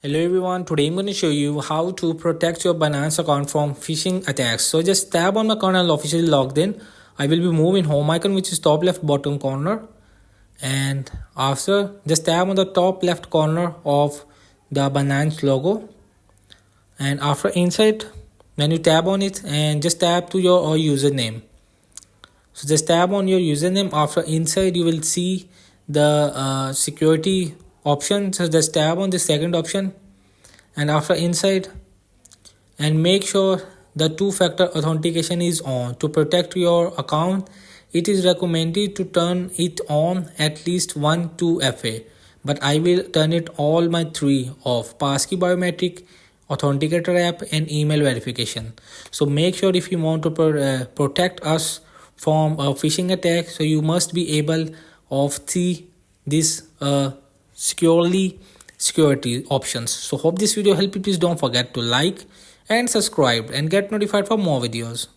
Hello everyone, today I'm going to show you how to protect your Binance account from phishing attacks. So just tap on my account and officially logged in. I will be moving home icon, which is top left bottom corner, and after just tap on the top left corner of the Binance logo, and after inside when you tap on it and just tap to your username. So just tap on your username. After inside you will see the security option, so just tap on the second option, and after inside and make sure the two-factor authentication is on. To protect your account, it is recommended to turn it on at least 2FA, but I will turn it all my 3 off: passkey, biometric, authenticator app, and email verification. So make sure if you want to protect us from a phishing attack, so you must be able of see this security options. So hope this video helped you. Please don't forget to like and subscribe and get notified for more videos.